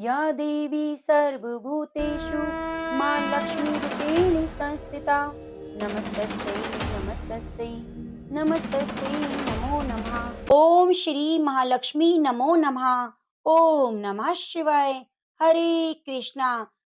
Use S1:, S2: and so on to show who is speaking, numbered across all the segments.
S1: या देवी सर्वभूतेषु मां लक्ष्मीरूपेण संस्थिता नमस्तस्यै नमस्तस्यै नमस्तस्यै नमो नमः। ओम श्री महालक्ष्मी नमो नमः। ओम नमः शिवाय। हरे कृष्णा।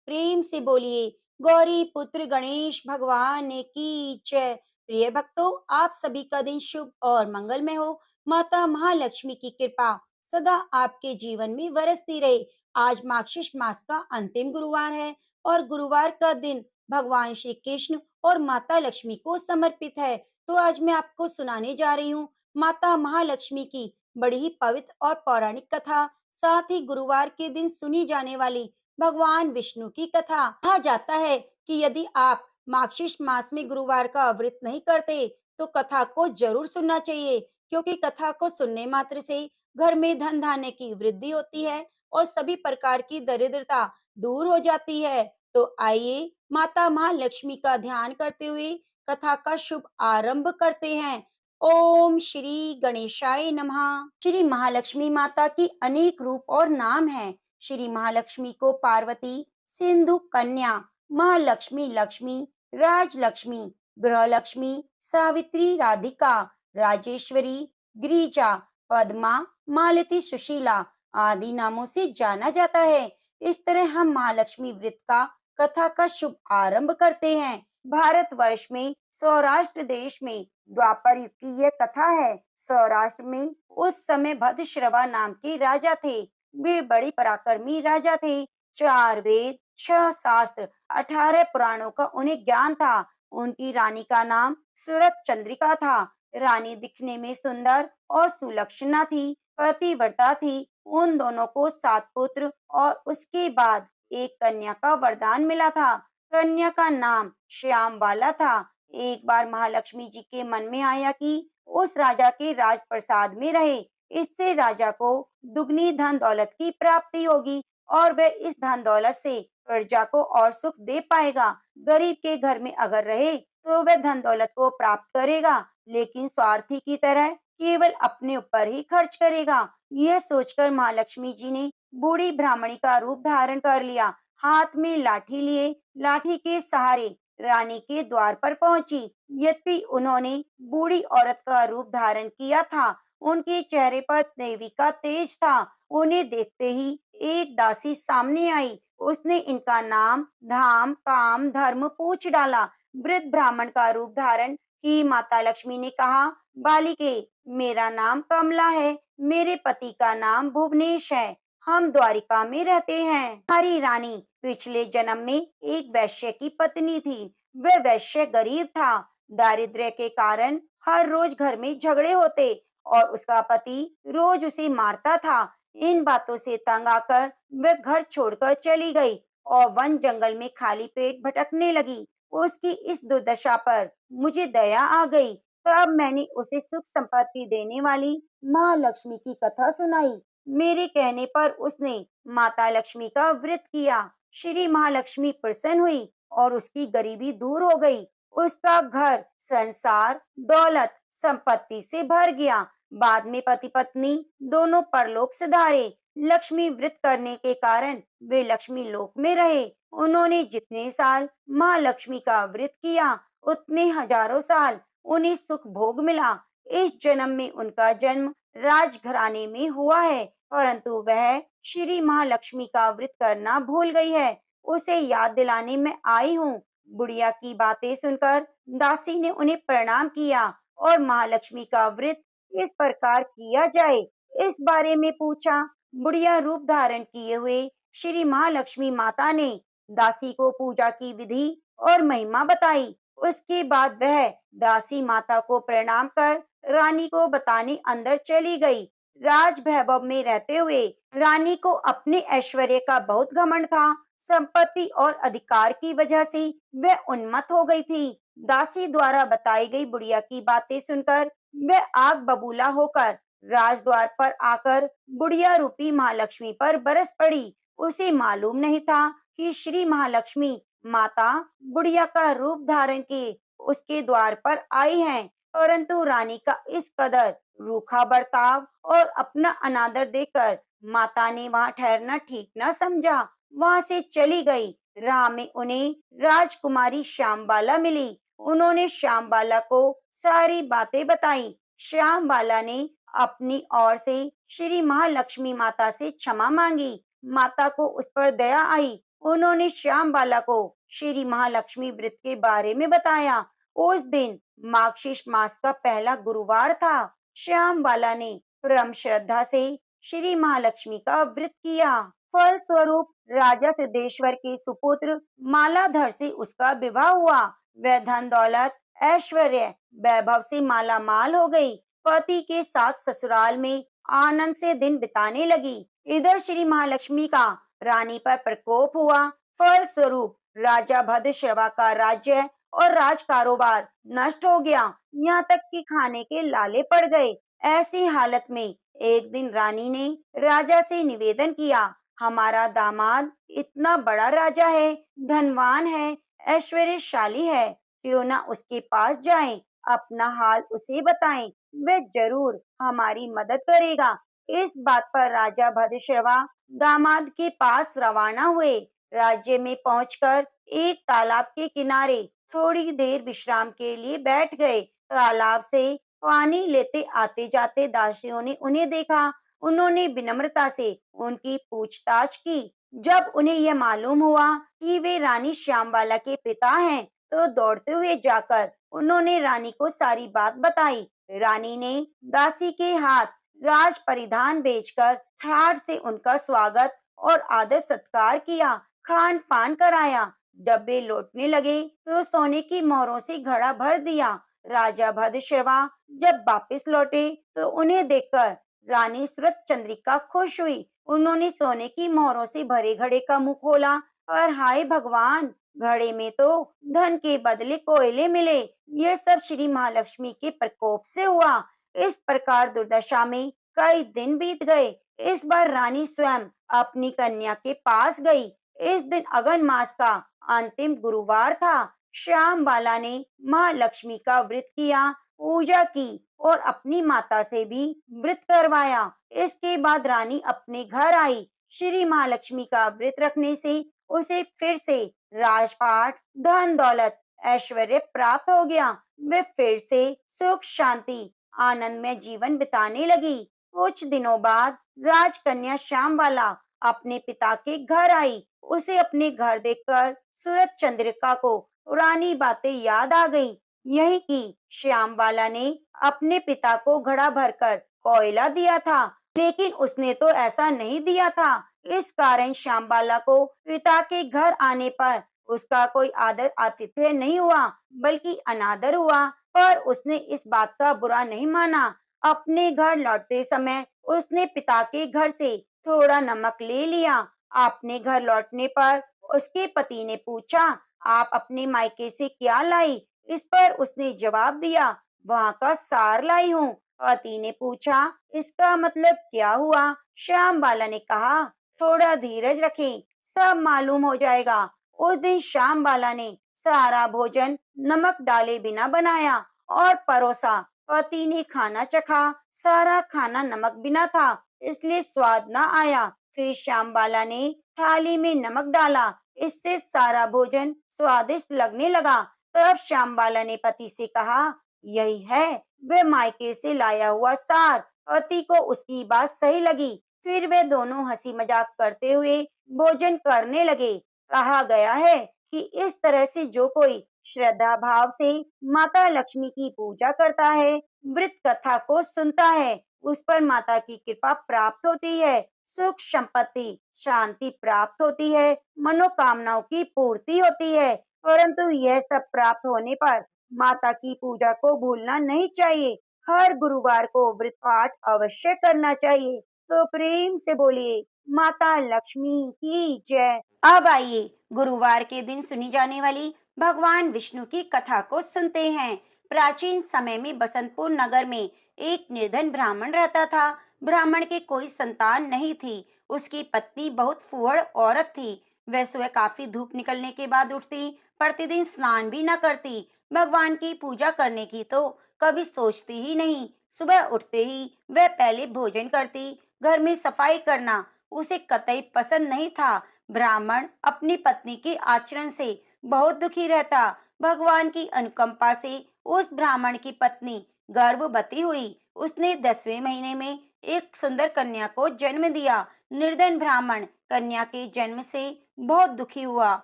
S1: प्रेम से बोलिए गौरी पुत्र गणेश भगवान की जय। प्रिय भक्तों, आप सभी का दिन शुभ और मंगलमय हो। माता महालक्ष्मी की कृपा सदा आपके जीवन में बरसती रहे। आज मार्गशीर्ष मास का अंतिम गुरुवार है और गुरुवार का दिन भगवान श्री कृष्ण और माता लक्ष्मी को समर्पित है। तो आज मैं आपको सुनाने जा रही हूँ माता महालक्ष्मी की बड़ी ही पवित्र और पौराणिक कथा, साथ ही गुरुवार के दिन सुनी जाने वाली भगवान विष्णु की कथा। कहा जाता है कि यदि आप मार्गशीर्ष मास में गुरुवार का व्रत नहीं करते तो कथा को जरूर सुनना चाहिए, क्योंकि कथा को सुनने मात्र से घर में धन धान्य की वृद्धि होती है और सभी प्रकार की दरिद्रता दूर हो जाती है। तो आइए माता महालक्ष्मी का ध्यान करते हुए कथा का शुभ आरंभ करते हैं। ओम श्री गणेशाय नमः। श्री महालक्ष्मी माता की अनेक रूप और नाम हैं। श्री महालक्ष्मी को पार्वती, सिंधु कन्या, महालक्ष्मी, लक्ष्मी, राजलक्ष्मी, गृहलक्ष्मी, सावित्री, राधिका, राजेश्वरी, गिरिजा, पद्मा, मालती, सुशीला आदि नामों से जाना जाता है। इस तरह हम महालक्ष्मी व्रत का कथा का शुभ आरंभ करते हैं। भारतवर्ष में सौराष्ट्र देश में द्वापर युग की यह कथा है। सौराष्ट्र में उस समय भद्रश्रवा नाम के राजा थे। वे बड़े पराक्रमी राजा थे। 4 वेद, 6 शास्त्र, 18 पुराणों का उन्हें ज्ञान था। उनकी रानी का नाम सूरत चंद्रिका था। रानी दिखने में सुंदर और सुलक्षणा थी, पतिव्रता थी। उन दोनों को 7 पुत्र और उसके बाद एक कन्या का वरदान मिला था। कन्या का नाम श्यामबाला था। एक बार महालक्ष्मी जी के मन में आया कि उस राजा के राजप्रसाद में रहे, इससे राजा को दुगनी धन दौलत की प्राप्ति होगी और वह इस धन दौलत से प्रजा को और सुख दे पाएगा। गरीब के घर में अगर रहे तो वह धन दौलत को प्राप्त करेगा, लेकिन स्वार्थी की तरह केवल अपने ऊपर ही खर्च करेगा। यह सोचकर महालक्ष्मी जी ने बूढ़ी ब्राह्मणी का रूप धारण कर लिया। हाथ में लाठी लिए लाठी के सहारे रानी के द्वार पर पहुंची। यद्यपि उन्होंने बूढ़ी औरत का रूप धारण किया था, उनके चेहरे पर देवी का तेज था। उन्हें देखते ही एक दासी सामने आई। उसने इनका नाम, धाम, काम, धर्म पूछ डाला। वृद्ध ब्राह्मण का रूप धारण की माता लक्ष्मी ने कहा, बालिके, मेरा नाम कमला है। मेरे पति का नाम भुवनेश है। हम द्वारिका में रहते हैं। हमारी रानी पिछले जन्म में एक वैश्य की पत्नी थी। वह वैश्य गरीब था। दारिद्र्य के कारण हर रोज घर में झगड़े होते और उसका पति रोज उसे मारता था। इन बातों से तंग आकर वह घर छोड़कर चली गई और वन जंगल में खाली पेट भटकने लगी। उसकी इस दुर्दशा पर मुझे दया आ गई। तब मैंने उसे सुख संपत्ति देने वाली माँ लक्ष्मी की कथा सुनाई। मेरे कहने पर उसने माता लक्ष्मी का व्रत किया। श्री महालक्ष्मी प्रसन्न हुई और उसकी गरीबी दूर हो गई। उसका घर, संसार, दौलत, संपत्ति से भर गया। बाद में पति पत्नी दोनों परलोक सिधारे। लक्ष्मी व्रत करने के कारण वे लक्ष्मी लोक में रहे। उन्होंने जितने साल माँ लक्ष्मी का व्रत किया, उतने हजारों साल उन्हें सुख भोग मिला। इस जन्म में उनका जन्म राजघराने में हुआ है, परंतु वह श्री महालक्ष्मी का व्रत करना भूल गई है। उसे याद दिलाने में आई हूँ। बुढ़िया की बातें सुनकर दासी ने उन्हें प्रणाम किया और महालक्ष्मी का व्रत किस प्रकार किया जाए इस बारे में पूछा। बुढ़िया रूप धारण किए हुए श्री महालक्ष्मी माता ने दासी को पूजा की विधि और महिमा बताई। उसके बाद वह दासी माता को प्रणाम कर रानी को बताने अंदर चली गई। राज वैभव में रहते हुए रानी को अपने ऐश्वर्य का बहुत घमंड था। संपत्ति और अधिकार की वजह से वह उन्मत्त हो गई थी। दासी द्वारा बताई गई बुढ़िया की बातें सुनकर वह आग बबूला होकर राजद्वार पर आकर बुढ़िया रूपी महालक्ष्मी पर बरस पड़ी। उसे मालूम नहीं था कि श्री महालक्ष्मी माता बुढ़िया का रूप धारण के उसके द्वार पर आई हैं, परंतु रानी का इस कदर रूखा बर्ताव और अपना अनादर देखकर माता ने वहां ठहरना ठीक न समझा, वहां से चली गई। राह में उन्हें राजकुमारी श्यामबाला मिली। उन्होंने श्यामबाला को सारी बातें बताई। श्यामबाला ने अपनी ओर से श्री महालक्ष्मी माता से क्षमा मांगी। माता को उस पर दया आई। उन्होंने श्यामबाला को श्री महालक्ष्मी व्रत के बारे में बताया। उस दिन मार्गशीर्ष मास का पहला गुरुवार था। श्यामबाला ने परम श्रद्धा से श्री महालक्ष्मी का व्रत किया। फल स्वरूप राजा सिद्धेश्वर के सुपुत्र मालाधर से उसका विवाह हुआ। वह धन दौलत ऐश्वर्य वैभव से माला माल हो गई। पति के साथ ससुराल में आनंद से दिन बिताने लगी। इधर श्री महालक्ष्मी का रानी पर प्रकोप हुआ। फल स्वरूप राजा भद्रश्रवा का राज्य और राज कारोबार नष्ट हो गया। यहाँ तक कि खाने के लाले पड़ गए। ऐसी हालत में एक दिन रानी ने राजा से निवेदन किया, हमारा दामाद इतना बड़ा राजा है, धनवान है, ऐश्वर्यशाली है, क्यों ना उसके पास जाएं, अपना हाल उसे बताएं, वह जरूर हमारी मदद करेगा। इस बात पर राजा भद्रश्रवा दामाद के पास रवाना हुए। राज्य में पहुंचकर एक तालाब के किनारे थोड़ी देर विश्राम के लिए बैठ गए। तालाब से पानी लेते आते जाते दासियों ने उन्हें देखा। उन्होंने विनम्रता से उनकी पूछताछ की। जब उन्हें यह मालूम हुआ कि वे रानी श्यामबाला के पिता हैं, तो दौड़ते हुए जाकर उन्होंने रानी को सारी बात बताई। रानी ने दासी के हाथ राज परिधान बेचकर ठाठ से उनका स्वागत और आदर सत्कार किया, खान पान कराया। जब वे लौटने लगे तो सोने की मोहरों से घड़ा भर दिया। राजा भद्रश्रवा जब वापस लौटे तो उन्हें देखकर रानी सूरत चंद्रिका खुश हुई। उन्होंने सोने की मोहरों से भरे घड़े का मुंह खोला और हाय भगवान, घड़े में तो धन के बदले कोयले मिले। यह सब श्री महालक्ष्मी के प्रकोप से हुआ। इस प्रकार दुर्दशा में कई दिन बीत गए। इस बार रानी स्वयं अपनी कन्या के पास गई। इस दिन अगन मास का अंतिम गुरुवार था। श्याम बाला ने महालक्ष्मी का व्रत किया, पूजा की और अपनी माता से भी व्रत करवाया। इसके बाद रानी अपने घर आई। श्री महालक्ष्मी का व्रत रखने से उसे फिर से राजपाट, धन दौलत, ऐश्वर्य प्राप्त हो गया। वे फिर से सुख शांति आनंद में जीवन बिताने लगी। कुछ दिनों बाद राजकन्या श्यामबाला अपने पिता के घर आई। उसे अपने घर देखकर सूरज चंद्रिका को पुरानी बातें याद आ गईं। यही कि श्यामबाला ने अपने पिता को घड़ा भरकर कोयला दिया था, लेकिन उसने तो ऐसा नहीं दिया था। इस कारण श्यामबाला को पिता के घर आने पर उसका कोई आदर आतिथ्य नहीं हुआ, बल्कि अनादर हुआ। पर उसने इस बात का बुरा नहीं माना। अपने घर लौटते समय उसने पिता के घर से थोड़ा नमक ले लिया। अपने घर लौटने पर उसके पति ने पूछा, आप अपने मायके से क्या लाई? इस पर उसने जवाब दिया, वहाँ का सार लाई हूँ। पति ने पूछा, इसका मतलब क्या हुआ? श्याम बाला ने कहा, थोड़ा धीरज रखें, सब मालूम हो जाएगा। उस दिन श्याम बाला ने सारा भोजन नमक डाले बिना बनाया और परोसा। पति ने खाना चखा, सारा खाना नमक बिना था, इसलिए स्वाद न आया। फिर श्याम बाला ने थाली में नमक डाला, इससे सारा भोजन स्वादिष्ट लगने लगा। तब श्याम बाला ने पति से कहा, यही है वह मायके से लाया हुआ सार। पति को उसकी बात सही लगी। फिर वे दोनों हंसी मजाक करते हुए भोजन करने लगे। कहा गया है कि इस तरह से जो कोई श्रद्धा भाव से माता लक्ष्मी की पूजा करता है, व्रत कथा को सुनता है, उस पर माता की कृपा प्राप्त होती है, सुख संपत्ति शांति प्राप्त होती है, मनोकामनाओं की पूर्ति होती है। परंतु यह सब प्राप्त होने पर माता की पूजा को भूलना नहीं चाहिए। हर गुरुवार को व्रत पाठ अवश्य करना चाहिए। तो प्रेम से बोलिए, माता लक्ष्मी की जय। अब आइए गुरुवार के दिन सुनी जाने वाली भगवान विष्णु की कथा को सुनते हैं। प्राचीन समय में बसंतपुर नगर में एक निर्धन ब्राह्मण रहता था। ब्राह्मण के कोई संतान नहीं थी। उसकी पत्नी बहुत फूहड़ औरत थी। वह सुबह काफी धूप निकलने के बाद उठती, प्रतिदिन स्नान भी न करती, भगवान की पूजा करने की तो कभी सोचती ही नहीं। सुबह उठते ही वह पहले भोजन करती, घर में सफाई करना उसे कतई पसंद नहीं था। ब्राह्मण अपनी पत्नी के आचरण से बहुत दुखी रहता। भगवान की अनुकंपा से उस ब्राह्मण की पत्नी गर्भवती हुई। उसने 10वें महीने में एक सुंदर कन्या को जन्म दिया। निर्धन ब्राह्मण कन्या के जन्म से बहुत दुखी हुआ।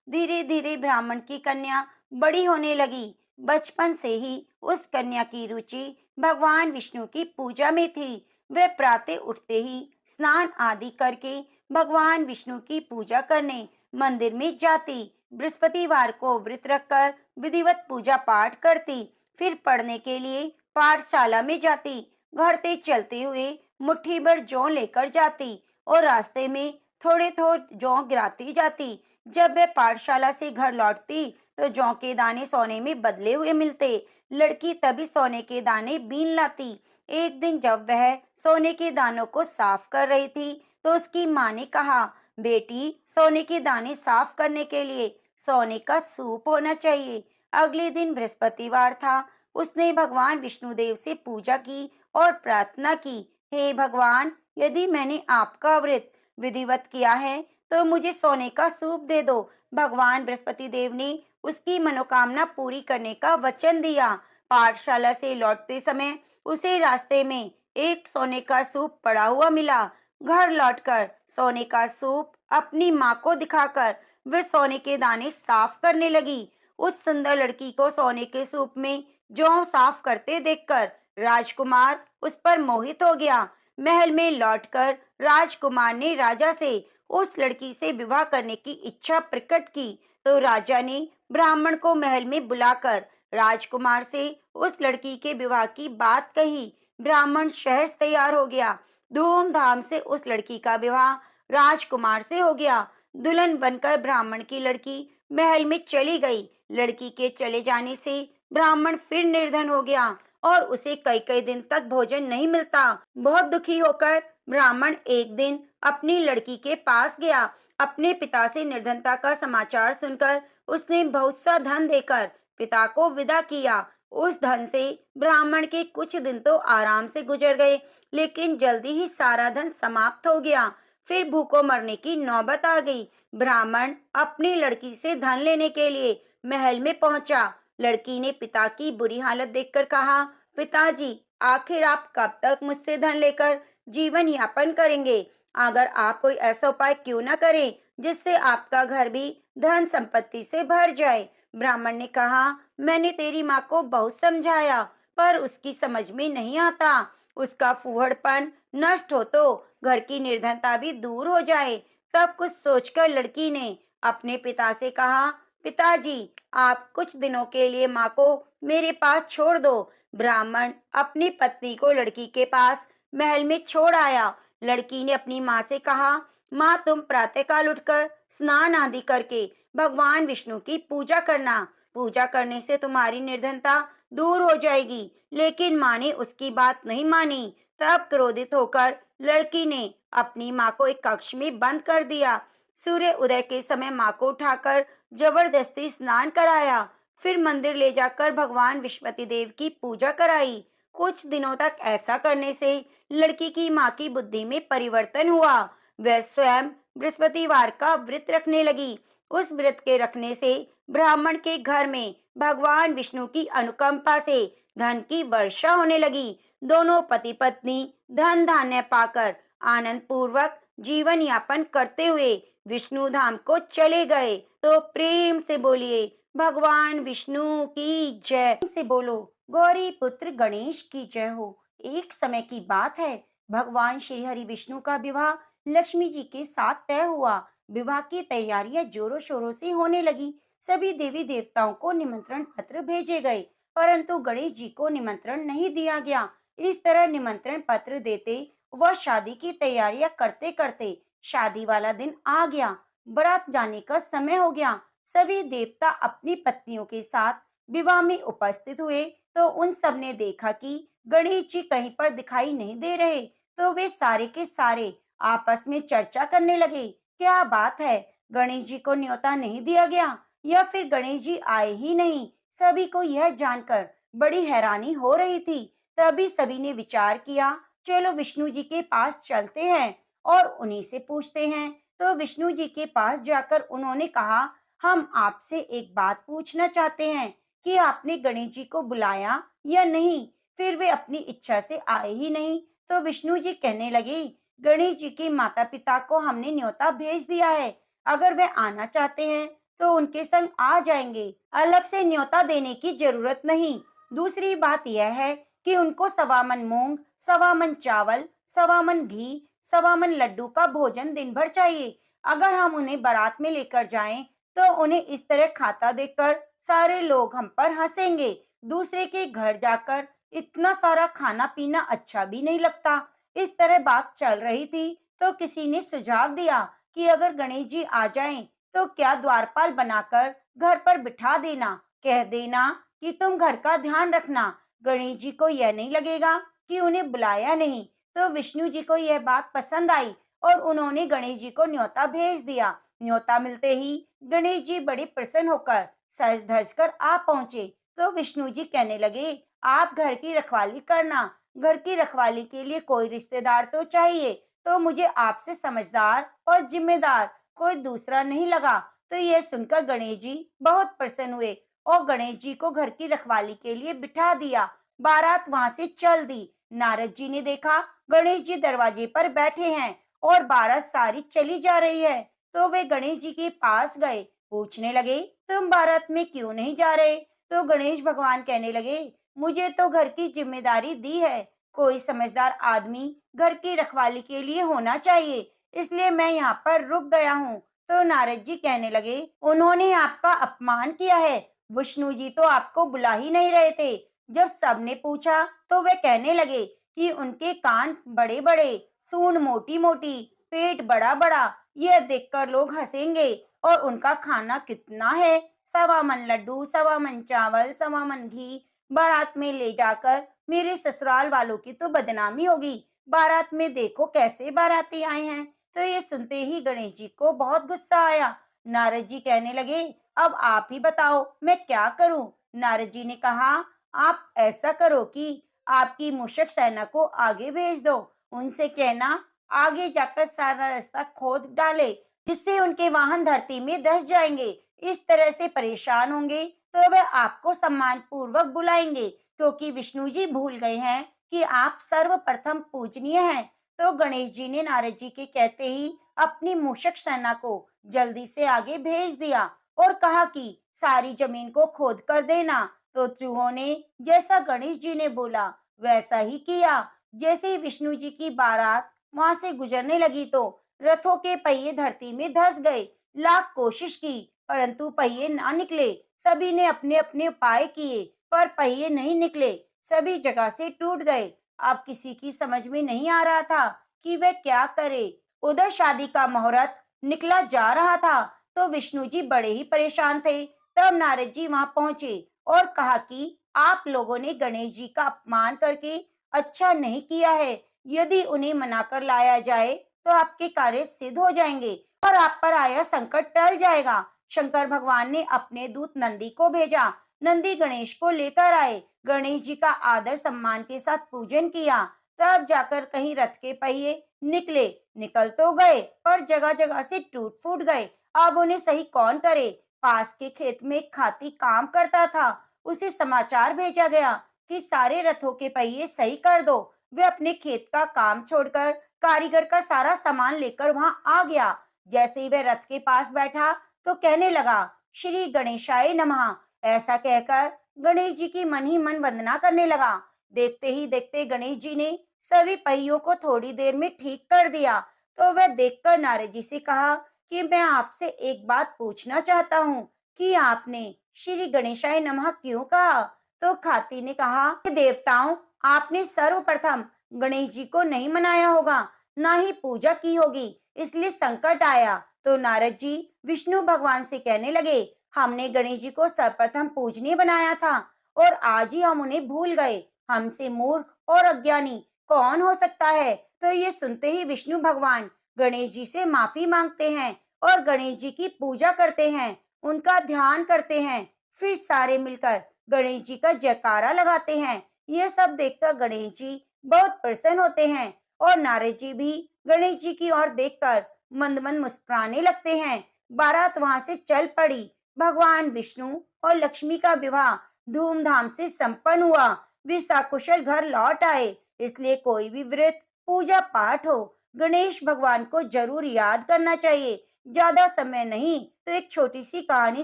S1: धीरे धीरे ब्राह्मण की कन्या बड़ी होने लगी। बचपन से ही उस कन्या की रुचि भगवान विष्णु की पूजा में थी। वह प्रातः उठते ही स्नान आदि करके भगवान विष्णु की पूजा करने मंदिर में जाती। बृहस्पतिवार को व्रत रखकर विधिवत पूजा पाठ करती। फिर पढ़ने के लिए पाठशाला में जाती। घर से चलते हुए मुट्ठी भर जौ लेकर जाती और रास्ते में थोड़े थोड़े जौ गिराती जाती। जब वह पाठशाला से घर लौटती तो जौ के दाने सोने में बदले हुए मिलते। लड़की तभी सोने के दाने बीन लाती। एक दिन जब वह सोने के दानों को साफ कर रही थी तो उसकी माँ ने कहा, बेटी, सोने के दाने साफ करने के लिए सोने का सूप होना चाहिए। अगले दिन बृहस्पतिवार था। उसने भगवान विष्णुदेव से पूजा की और प्रार्थना की, हे भगवान, यदि मैंने आपका व्रत विधिवत किया है तो मुझे सोने का सूप दे दो। भगवान बृहस्पति देव ने उसकी मनोकामना पूरी करने का वचन दिया। पाठशाला से लौटते समय उसे रास्ते में एक सोने का सूप पड़ा हुआ मिला। घर लौटकर सोने का सूप अपनी माँ को दिखाकर वह सोने के दाने साफ करने लगी। उस सुंदर लड़की को सोने के सूप में जौ साफ करते देखकर राजकुमार उस पर मोहित हो गया। महल में लौटकर राजकुमार ने राजा से उस लड़की से विवाह करने की इच्छा प्रकट की। तो राजा ने ब्राह्मण को महल में बुलाकर राजकुमार से उस लड़की के विवाह की बात कही। ब्राह्मण शहर से तैयार हो गया। धूमधाम से उस लड़की का विवाह राजकुमार से हो गया। दुल्हन बनकर ब्राह्मण की लड़की महल में चली गई। लड़की के चले जाने से ब्राह्मण फिर निर्धन हो गया और उसे कई कई दिन तक भोजन नहीं मिलता। बहुत दुखी होकर ब्राह्मण एक दिन अपनी लड़की के पास गया। अपने पिता से निर्धनता का समाचार सुनकर उसने बहुत सा धन देकर पिता को विदा किया। उस धन से ब्राह्मण के कुछ दिन तो आराम से गुजर गए, लेकिन जल्दी ही सारा धन समाप्त हो गया। फिर भूखों मरने की नौबत आ गई। ब्राह्मण अपनी लड़की से धन लेने के लिए महल में पहुंचा। लड़की ने पिता की बुरी हालत देखकर कहा, पिताजी, आखिर आप कब तक मुझसे धन लेकर जीवन यापन करेंगे? अगर आप कोई ऐसा उपाय क्यों न करें जिससे आपका घर भी धन संपत्ति से भर जाए। ब्राह्मण ने कहा, मैंने तेरी माँ को बहुत समझाया पर उसकी समझ में नहीं आता। उसका फूहड़पन नष्ट हो तो घर की निर्धनता भी दूर हो जाए। तब कुछ सोचकर लड़की ने अपने पिता से कहा, पिताजी, आप कुछ दिनों के लिए माँ को मेरे पास छोड़ दो। ब्राह्मण अपनी पत्नी को लड़की के पास महल में छोड़ आया। लड़की ने अपनी माँ से कहा, माँ, तुम प्रातःकाल उठकर स्नान आदि करके भगवान विष्णु की पूजा करना। पूजा करने से तुम्हारी निर्धनता दूर हो जाएगी। लेकिन माँ ने उसकी बात नहीं मानी। तब क्रोधित होकर लड़की ने अपनी माँ को एक कक्ष में बंद कर दिया। सूर्य उदय के समय माँ को उठाकर जबरदस्ती स्नान कराया। फिर मंदिर ले जाकर भगवान विष्णुपति देव की पूजा कराई। कुछ दिनों तक ऐसा करने से लड़की की माँ की बुद्धि में परिवर्तन हुआ। वह स्वयं बृहस्पतिवार का व्रत रखने लगी। उस व्रत के रखने से ब्राह्मण के घर में भगवान विष्णु की अनुकंपा से धन की वर्षा होने लगी। दोनों पति पत्नी धन धान्य पाकर आनंद पूर्वक जीवन यापन करते हुए विष्णु धाम को चले गए। तो प्रेम से बोलिए, भगवान विष्णु की जय। से बोलो, गौरी पुत्र गणेश की जय हो। एक समय की बात है, भगवान श्री हरि विष्णु का विवाह लक्ष्मी जी के साथ तय हुआ। विवाह की तैयारियां जोरों शोरों से होने लगी। सभी देवी देवताओं को निमंत्रण पत्र भेजे गए, परंतु गणेश जी को निमंत्रण नहीं दिया गया। इस तरह निमंत्रण पत्र देते वह शादी की तैयारियां करते करते शादी वाला दिन आ गया। बारात जाने का समय हो गया। सभी देवता अपनी पत्नियों के साथ विवाह में उपस्थित हुए तो उन सब ने देखा कि गणेश जी कहीं पर दिखाई नहीं दे रहे। तो वे सारे के सारे आपस में चर्चा करने लगे, क्या बात है, गणेश जी को न्योता नहीं दिया गया या फिर गणेश जी आए ही नहीं। सभी को यह जानकर बड़ी हैरानी हो रही थी। तभी सभी ने विचार किया, चलो विष्णु जी के पास चलते हैं और उन्हीं से पूछते हैं। तो विष्णु जी के पास जाकर उन्होंने कहा, हम आपसे एक बात पूछना चाहते हैं कि आपने गणेश जी को बुलाया या नहीं। फिर वे अपनी इच्छा से आए ही नहीं। तो विष्णु जी कहने लगे, गणेश जी के माता पिता को हमने न्योता भेज दिया है। अगर वे आना चाहते हैं तो उनके संग आ जाएंगे, अलग से न्योता देने की जरूरत नहीं। दूसरी बात यह है कि उनको 1.25 मन मूंग, 1.25 मन चावल, 1.25 मन घी, 1.25 मन लड्डू का भोजन दिन भर चाहिए। अगर हम उन्हें बारात में लेकर जाएं तो उन्हें इस तरह खाता देखकर सारे लोग हम पर हंसेंगे। दूसरे के घर जाकर इतना सारा खाना पीना अच्छा भी नहीं लगता। इस तरह बात चल रही थी तो किसी ने सुझाव दिया कि अगर गणेश जी आ जाएं तो क्या द्वारपाल बनाकर घर पर बिठा देना, कह देना कि तुम घर का ध्यान रखना। गणेश जी को यह नहीं लगेगा कि उन्हें बुलाया नहीं। तो विष्णु जी को यह बात पसंद आई और उन्होंने गणेश जी को न्योता भेज दिया। न्योता मिलते ही गणेश जी बड़े प्रसन्न होकर सज धज कर आ पहुंचे। तो विष्णु जी कहने लगे, आप घर की रखवाली करना। घर की रखवाली के लिए कोई रिश्तेदार तो चाहिए, तो मुझे आपसे समझदार और जिम्मेदार कोई दूसरा नहीं लगा। तो यह सुनकर गणेश जी बहुत प्रसन्न हुए और गणेश जी को घर की रखवाली के लिए बिठा दिया। बारात वहां से चल दी। नारद जी ने देखा गणेश जी दरवाजे पर बैठे हैं और बारात सारी चली जा रही है। तो वे गणेश जी के पास गए, पूछने लगे, तुम बारात में क्यों नहीं जा रहे। तो गणेश भगवान कहने लगे, मुझे तो घर की जिम्मेदारी दी है, कोई समझदार आदमी घर की रखवाली के लिए होना चाहिए, इसलिए मैं यहाँ पर रुक गया हूँ। तो नारद जी कहने लगे, उन्होंने आपका अपमान किया है। विष्णु जी तो आपको बुला ही नहीं रहे थे। जब सबने पूछा तो वे कहने लगे कि उनके कान बड़े बड़े, सूंड मोटी मोटी, पेट बड़ा बड़ा, यह देखकर लोग हंसेंगे। और उनका खाना कितना है, 1.25 मन लड्डू, 1.25 मन चावल, 1.25 मन घी। बारात में ले जाकर मेरे ससुराल वालों की तो बदनामी होगी। बारात में देखो कैसे बाराती आए हैं। तो ये सुनते ही गणेश जी को बहुत गुस्सा आया। नारद जी कहने लगे, अब आप ही बताओ मैं क्या करूं। नारद जी ने कहा, आप ऐसा करो कि आपकी मूषक सेना को आगे भेज दो। उनसे कहना आगे जाकर सारा रास्ता खोद डाले, जिससे उनके वाहन धरती में धंस जाएंगे। इस तरह से परेशान होंगे तो वे आपको सम्मान पूर्वक बुलाएंगे, क्योंकि विष्णु जी भूल गए हैं कि आप सर्वप्रथम पूजनीय हैं। तो गणेश जी ने नारद जी के कहते ही अपनी मूषक सेना को जल्दी से आगे भेज दिया और कहा कि सारी जमीन को खोद कर देना। तो चूहों ने जैसा गणेश जी ने बोला वैसा ही किया। जैसे ही विष्णु जी की बारात वहां से गुजरने लगी तो रथों के पहिए धरती में धंस गए। लाख कोशिश की परंतु पहिए ना निकले। सभी ने अपने अपने उपाय किए पर पहिए नहीं निकले, सभी जगह से टूट गए। अब किसी की समझ में नहीं आ रहा था कि वह क्या करे। उधर शादी का मुहूर्त निकला जा रहा था तो विष्णु जी बड़े ही परेशान थे। तब नारद जी वहां पहुंचे और कहा कि आप लोगों ने गणेश जी का अपमान करके अच्छा नहीं किया है। यदि उन्हें मनाकर लाया जाए तो आपके कार्य सिद्ध हो जाएंगे और आप पर आया संकट टल जाएगा। शंकर भगवान ने अपने दूत नंदी को भेजा। नंदी गणेश को लेकर आए। गणेश जी का आदर सम्मान के साथ पूजन किया। तब जाकर कहीं रथ के पहिए निकले। निकल तो गए पर जगह जगह से टूट फूट गए। अब उन्हें सही कौन करे। पास के खेत में एक खाती काम करता था। उसे समाचार भेजा गया कि सारे रथों के पहिए सही कर दो। वे अपने खेत का काम छोड़कर कारीगर का सारा सामान लेकर वहां आ गया। जैसे ही वह रथ के पास बैठा तो कहने लगा, श्री गणेशाय नमः। ऐसा कहकर गणेश जी की मन ही मन वंदना करने लगा। देखते ही देखते गणेश जी ने सभी पहियों को थोड़ी देर में ठीक कर दिया। तो वह देखकर नारद जी से कहा कि मैं आपसे एक बात पूछना चाहता हूँ कि आपने श्री गणेशाय नमः क्यों कहा। तो खाती ने कहा कि देवताओं, आपने सर्वप्रथम गणेश जी को नहीं मनाया होगा, ना ही पूजा की होगी, इसलिए संकट आया। तो नारद जी विष्णु भगवान से कहने लगे, हमने गणेश जी को सर्वप्रथम पूजनीय बनाया था और आज ही हम उन्हें भूल गए। हमसे मूर्ख और अज्ञानी कौन हो सकता है। तो ये सुनते ही विष्णु भगवान गणेश जी से माफी मांगते हैं और गणेश जी की पूजा करते हैं, उनका ध्यान करते हैं। फिर सारे मिलकर गणेश जी का जयकारा लगाते हैं। यह सब देखकर गणेश जी बहुत प्रसन्न होते हैं और नारद जी भी गणेश जी की ओर देखकर मंद मंद मुस्कुराने लगते हैं। बारात वहां से चल पड़ी। भगवान विष्णु और लक्ष्मी का विवाह धूमधाम से संपन्न हुआ। वे सकुशल घर लौट आए। इसलिए कोई भी व्रत, पूजा पाठ हो, गणेश भगवान को जरूर याद करना चाहिए। ज्यादा समय नहीं तो एक छोटी सी कहानी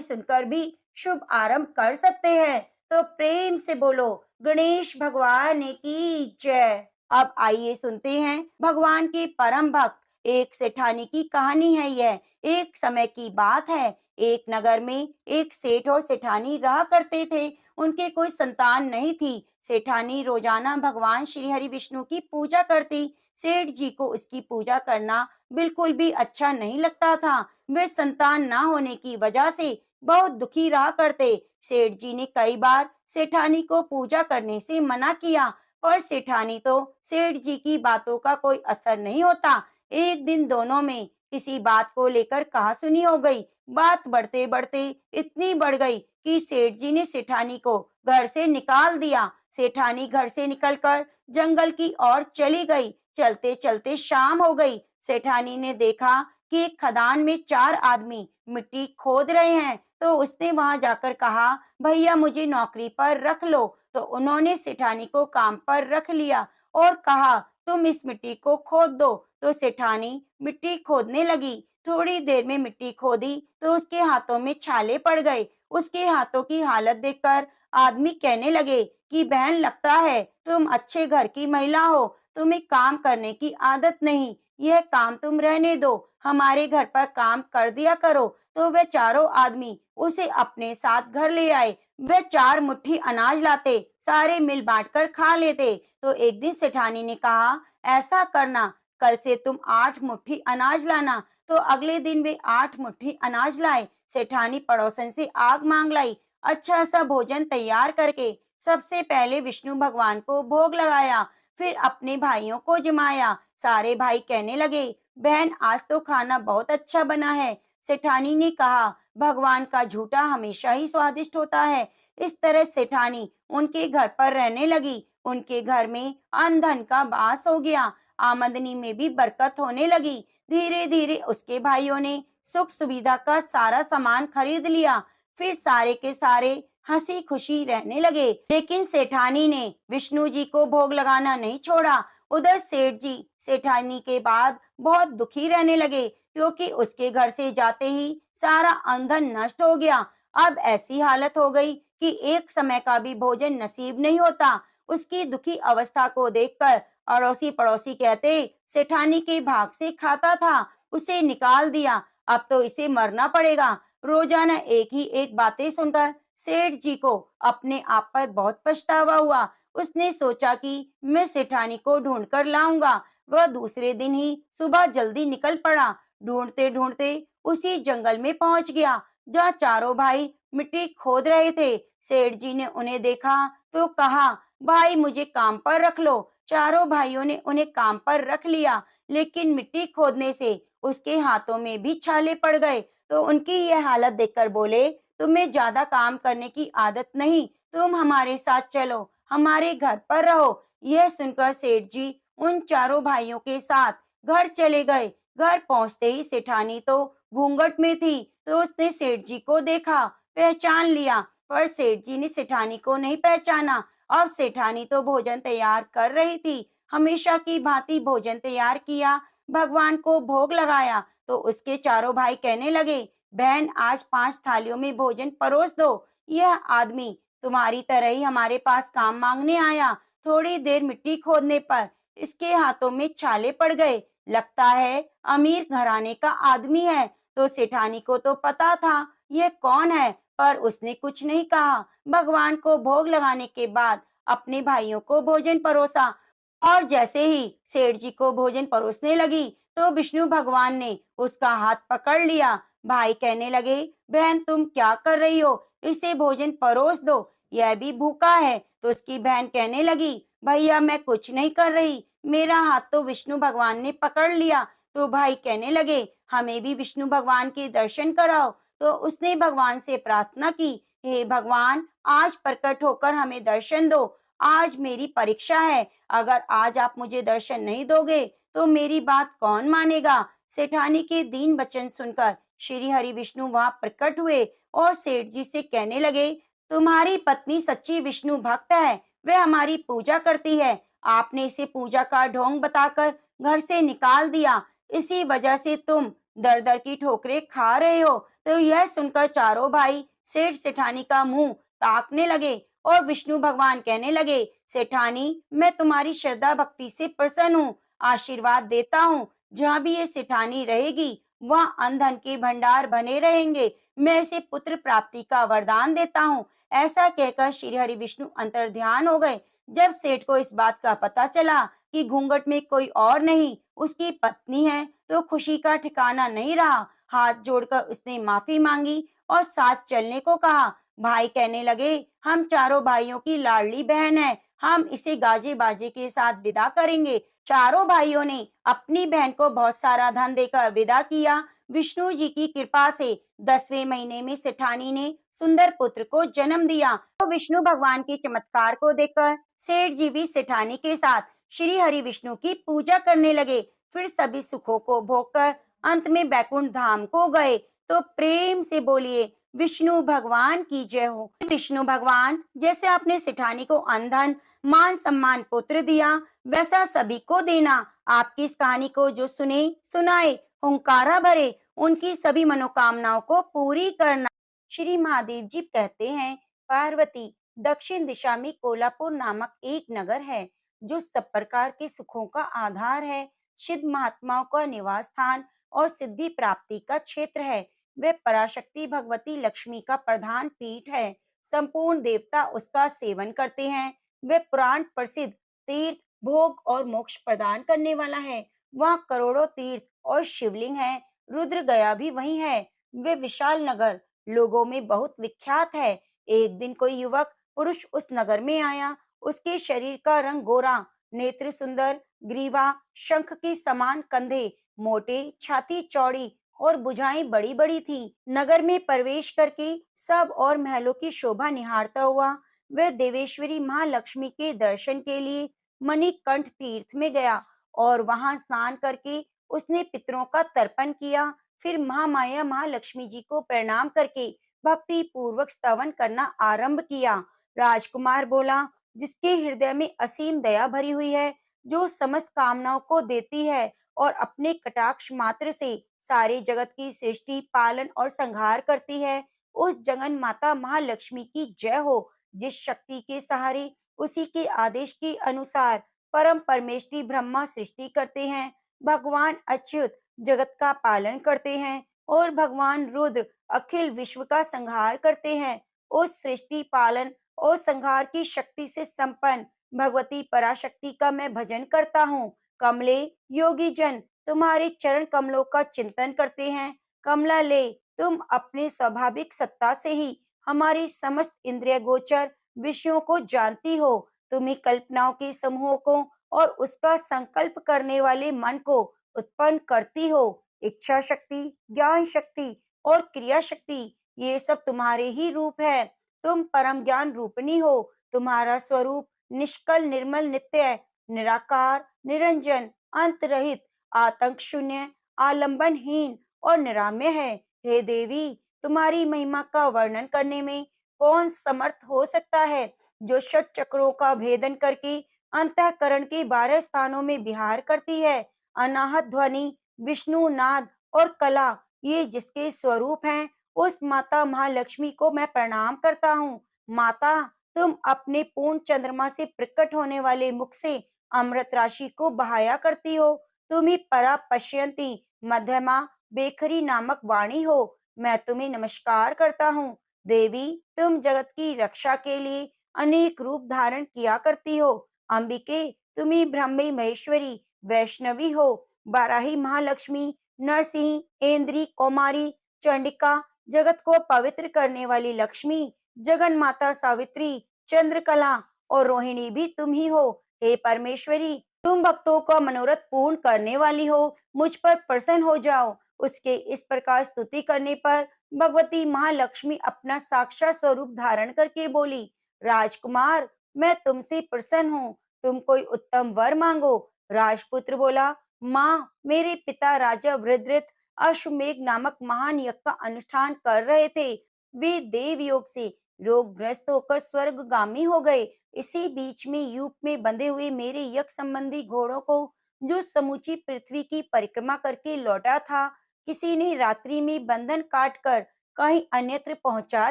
S1: सुनकर भी शुभ आरंभ कर सकते हैं। तो प्रेम से बोलो गणेश भगवान की जय। अब आइए सुनते हैं भगवान के परम भक्त एक सेठानी की कहानी है। यह एक समय की बात है। एक नगर में एक सेठ और सेठानी रहा करते थे। उनके कोई संतान नहीं थी। सेठानी रोजाना भगवान श्री हरि विष्णु की पूजा करती। सेठ जी को उसकी पूजा करना बिल्कुल भी अच्छा नहीं लगता था। वे संतान ना होने की वजह से बहुत दुखी रहा करते। सेठ जी ने कई बार सेठानी को पूजा करने से मना किया, पर सेठानी तो सेठ जी की बातों का कोई असर नहीं होता। एक दिन दोनों में किसी बात को लेकर कहासुनी हो गई। बात बढ़ते बढ़ते इतनी बढ़ गई कि सेठ जी ने सेठानी को घर से निकाल दिया। सेठानी घर से निकलकर जंगल की ओर चली गई। चलते चलते शाम हो गई। सेठानी ने देखा कि एक खदान में चार आदमी मिट्टी खोद रहे हैं। तो उसने वहां जाकर कहा, भैया मुझे नौकरी पर रख लो। तो उन्होंने सेठानी को काम पर रख लिया और कहा, तुम इस मिट्टी को खोद दो। तो सेठानी मिट्टी खोदने लगी। थोड़ी देर में मिट्टी खोदी तो उसके हाथों में छाले पड़ गए। उसके हाथों की हालत देखकर आदमी कहने लगे कि बहन, लगता है तुम अच्छे घर की महिला हो, तुम्हें काम करने की आदत नहीं। यह काम तुम रहने दो, हमारे घर पर काम कर दिया करो। तो वे चारों आदमी उसे अपने साथ घर ले आए। वे चार मुट्ठी अनाज लाते, सारे मिल बांट कर खा लेते। तो एक दिन सेठानी ने कहा, ऐसा करना, कल से तुम 8 मुट्ठी अनाज लाना। तो अगले दिन वे 8 मुट्ठी अनाज लाए। सेठानी पड़ोसन से आग मांग लाई। अच्छा सा भोजन तैयार करके सबसे पहले विष्णु भगवान को भोग लगाया, फिर अपने भाइयों को जमाया। सारे भाई कहने लगे, बहन आज तो खाना बहुत अच्छा बना है। सेठानी ने कहा, भगवान का झूठा हमेशा ही स्वादिष्ट होता है। इस तरह सेठानी उनके घर पर रहने लगी। उनके घर में अन्न धन का वास हो गया। आमदनी में भी बरकत होने लगी। धीरे धीरे उसके भाइयों ने सुख सुविधा का सारा सामान खरीद लिया। फिर सारे के सारे हंसी खुशी रहने लगे। लेकिन सेठानी ने विष्णु जी को भोग लगाना नहीं छोड़ा। उधर सेठ जी सेठानी के बाद बहुत दुखी रहने लगे, क्योंकि उसके घर से जाते ही सारा अंधन नष्ट हो गया। अब ऐसी हालत हो गई कि एक समय का भी भोजन नसीब नहीं होता। उसकी दुखी अवस्था को देखकर अड़ोसी पड़ोसी कहते, सेठानी के भाग से खाता था, उसे निकाल दिया, अब तो इसे मरना पड़ेगा। रोजाना एक ही एक बातें सुनकर सेठ जी को अपने आप पर बहुत पछतावा हुआ। उसने सोचा कि मैं सेठानी को ढूंढ कर लाऊंगा। वह दूसरे दिन ही सुबह जल्दी निकल पड़ा। ढूंढते ढूंढते उसी जंगल में पहुंच गया जहाँ चारों भाई मिट्टी खोद रहे थे। सेठ जी ने उन्हें देखा तो कहा, भाई मुझे काम पर रख लो। चारों भाइयों ने उन्हें काम पर रख लिया, लेकिन मिट्टी खोदने से उसके हाथों में भी छाले पड़ गए। तो उनकी यह हालत देखकर बोले, तुम्हें ज्यादा काम करने की आदत नहीं, तुम हमारे साथ चलो, हमारे घर पर रहो। यह सुनकर सेठ जी उन चारों भाइयों के साथ घर चले गए। घर पहुंचते ही सेठानी तो घूंघट में थी। तो उसने सेठ जी को देखा, पहचान लिया, पर सेठ जी ने सेठानी को नहीं पहचाना। अब सेठानी तो भोजन तैयार कर रही थी। हमेशा की भांति भोजन तैयार किया, भगवान को भोग लगाया। तो उसके चारों भाई कहने लगे, बहन आज 5 थालियों में भोजन परोस दो। यह आदमी तुम्हारी तरह ही हमारे पास काम मांगने आया। थोड़ी देर मिट्टी खोदने पर इसके हाथों में छाले पड़ गए। लगता है अमीर घराने का आदमी है। तो सेठानी को तो पता था यह कौन है, पर उसने कुछ नहीं कहा। भगवान को भोग लगाने के बाद अपने भाइयों को भोजन परोसा, और जैसे ही सेठ जी को भोजन परोसने लगी तो विष्णु भगवान ने उसका हाथ पकड़ लिया। भाई कहने लगे, बहन तुम क्या कर रही हो, इसे भोजन परोस दो, यह भी भूखा है। तो उसकी बहन कहने लगी, भैया मैं कुछ नहीं कर रही, मेरा हाथ तो विष्णु भगवान ने पकड़ लिया। तो भाई कहने लगे, हमें भी विष्णु भगवान के दर्शन कराओ। तो उसने भगवान से प्रार्थना की, हे भगवान आज प्रकट होकर हमें दर्शन दो। आज मेरी परीक्षा है। अगर आज आप मुझे दर्शन नहीं दोगे तो मेरी बात कौन मानेगा? सेठानी के दीन वचन सुनकर श्री हरि विष्णु वहां प्रकट हुए और सेठ जी से कहने लगे, तुम्हारी पत्नी सच्ची विष्णु भक्त है, वह हमारी पूजा करती है। आपने इसे पूजा का ढोंग बताकर घर से निकाल दिया, इसी वजह से तुम दर दर की ठोकरें खा रहे हो। तो यह सुनकर चारों भाई सेठ सेठानी का मुंह ताकने लगे और विष्णु भगवान कहने लगे, सेठानी, मैं तुम्हारी श्रद्धा भक्ति से प्रसन्न हूँ, आशीर्वाद देता हूँ। जहाँ भी ये सेठानी रहेगी वहाँ अन्न धन के भंडार बने रहेंगे। मैं इसे पुत्र प्राप्ति का वरदान देता हूँ। ऐसा कहकर श्री हरि विष्णु अंतर्ध्यान हो गए। जब सेठ को इस बात का पता चला कि घूंघट में कोई और नहीं उसकी पत्नी है, तो खुशी का ठिकाना नहीं रहा। हाथ जोड़कर उसने माफी मांगी और साथ चलने को कहा। भाई कहने लगे, हम चारों भाइयों की लाडली बहन है, हम इसे गाजे बाजे के साथ विदा करेंगे। चारों भाइयों ने अपनी बहन को बहुत सारा धन देकर विदा किया। विष्णु जी की कृपा से 10वें महीने में सेठानी ने सुंदर पुत्र को जन्म दिया। तो विष्णु भगवान के चमत्कार को देखकर सेठ जी भी सेठानी के साथ श्री हरि विष्णु की पूजा करने लगे। फिर सभी सुखों को भोगकर अंत में बैकुंठ धाम को गए। तो प्रेम से बोलिए, विष्णु भगवान की जय हो। विष्णु भगवान, जैसे आपने सेठानी को अंधन मान सम्मान पुत्र दिया, वैसा सभी को देना। आपकी इस कहानी को जो सुने सुनाए हुंकारा भरे, उनकी सभी मनोकामनाओं को पूरी करना। श्री महादेव जी कहते हैं, पार्वती, दक्षिण दिशा में कोल्हापुर नामक एक नगर है जो सब प्रकार के सुखों का आधार है। सिद्ध महात्माओं का निवास स्थान और सिद्धि प्राप्ति का क्षेत्र है। वे पराशक्ति भगवती लक्ष्मी का प्रधान पीठ है। संपूर्ण देवता उसका सेवन करते हैं। वे पुराण प्रसिद्ध तीर्थ, भोग और मोक्ष प्रदान करने वाला है। वहाँ करोड़ों तीर्थ और शिवलिंग है। रुद्र गया भी वही है। वे विशाल नगर लोगों में बहुत विख्यात है। एक दिन कोई युवक पुरुष उस नगर में आया। उसके शरीर का रंग गोरा, नेत्र सुंदर, ग्रीवा शंख के समान, कंधे मोटे, छाती चौड़ी और भुजाएं बड़ी बड़ी थी। नगर में प्रवेश करके सब और महलों की शोभा निहारता हुआ वह देवेश्वरी महालक्ष्मी के दर्शन के लिए मणिकंठ तीर्थ में गया और वहां स्नान करके उसने पितरों का तर्पण किया। फिर महामाया महालक्ष्मी जी को प्रणाम करके भक्ति पूर्वक स्तवन करना आरंभ किया। राजकुमार बोला, जिसके हृदय में असीम दया भरी हुई है, जो समस्त कामनाओं को देती है और अपने कटाक्ष मात्र से सारे जगत की सृष्टि, पालन और संहार करती है, उस जगन माता महालक्ष्मी की जय हो। जिस शक्ति के सहारे उसी के आदेश के अनुसार परम परमेष्टि ब्रह्मा सृष्टि करते हैं, भगवान अच्युत जगत का पालन करते हैं और भगवान रुद्र अखिल विश्व का संहार करते हैं। उस सृष्टि, पालन और संहार की शक्ति से संपन्न भगवती पराशक्ति का मैं भजन करता हूँ। कमले, योगी जन तुम्हारे चरण कमलों का चिंतन करते हैं। कमला ले, तुम अपने स्वाभाविक सत्ता से ही हमारी समस्त इंद्रिय गोचर विषयों को जानती हो। तुम ही कल्पनाओं के समूहों को और उसका संकल्प करने वाले मन को उत्पन्न करती हो। इच्छा शक्ति, ज्ञान शक्ति और क्रिया शक्ति, ये सब तुम्हारे ही रूप है। तुम परम ज्ञान रूपिणी हो। तुम्हारा स्वरूप निष्कल, निर्मल, नित्य, निराकार, निरंजन, अंत रहित, आतंक शून्य, आलंबनहीन और निरामय है। हे देवी, तुम्हारी महिमा का वर्णन करने में कौन समर्थ हो सकता है? जो षट चक्रों का भेदन करके अंतःकरण के 12 स्थानों में विहार करती है। अनाहत ध्वनि, विष्णु नाद और कला, ये जिसके स्वरूप हैं, उस माता महालक्ष्मी को मैं प्रणाम करता हूँ। माता, तुम अपने पूर्ण चंद्रमा से प्रकट होने वाले मुख से अमृत राशि को बहाया करती हो। तुम ही परा पश्यंती मध्यमा बेखरी नामक वाणी हो। मैं तुम्हें नमस्कार करता हूँ। देवी, तुम जगत की रक्षा के लिए अनेक रूप धारण किया करती हो। अंबिके, तुम ही ब्रह्मी महेश्वरी वैष्णवी हो। बाराही महालक्ष्मी, नरसिंह, इंद्री, कौमारी, चंडिका, जगत को पवित्र करने वाली लक्ष्मी, जगन माता सावित्री, चंद्रकला और रोहिणी भी तुम ही हो। हे परमेश्वरी, तुम भक्तों का मनोरथ पूर्ण करने वाली हो। मुझ पर प्रसन्न हो जाओ। उसके इस प्रकार स्तुति करने पर भगवती महालक्ष्मी अपना साक्षात स्वरूप धारण करके बोली, राजकुमार, मैं तुमसे प्रसन्न हूँ, तुम कोई उत्तम वर मांगो। राजपुत्र बोला, माँ, मेरे पिता राजा वृद्धृत अश्वमेघ नामक महान यज्ञ का अनुष्ठान कर रहे थे। वे देव योग से रोगग्रस्त होकर स्वर्गगामी हो गए। इसी बीच में यूप में बंधे हुए मेरे यज्ञ संबंधी घोड़ों को, जो समूची पृथ्वी की परिक्रमा करके लौटा था, किसी ने रात्रि में बंधन काटकर कहीं अन्यत्र पहुंचा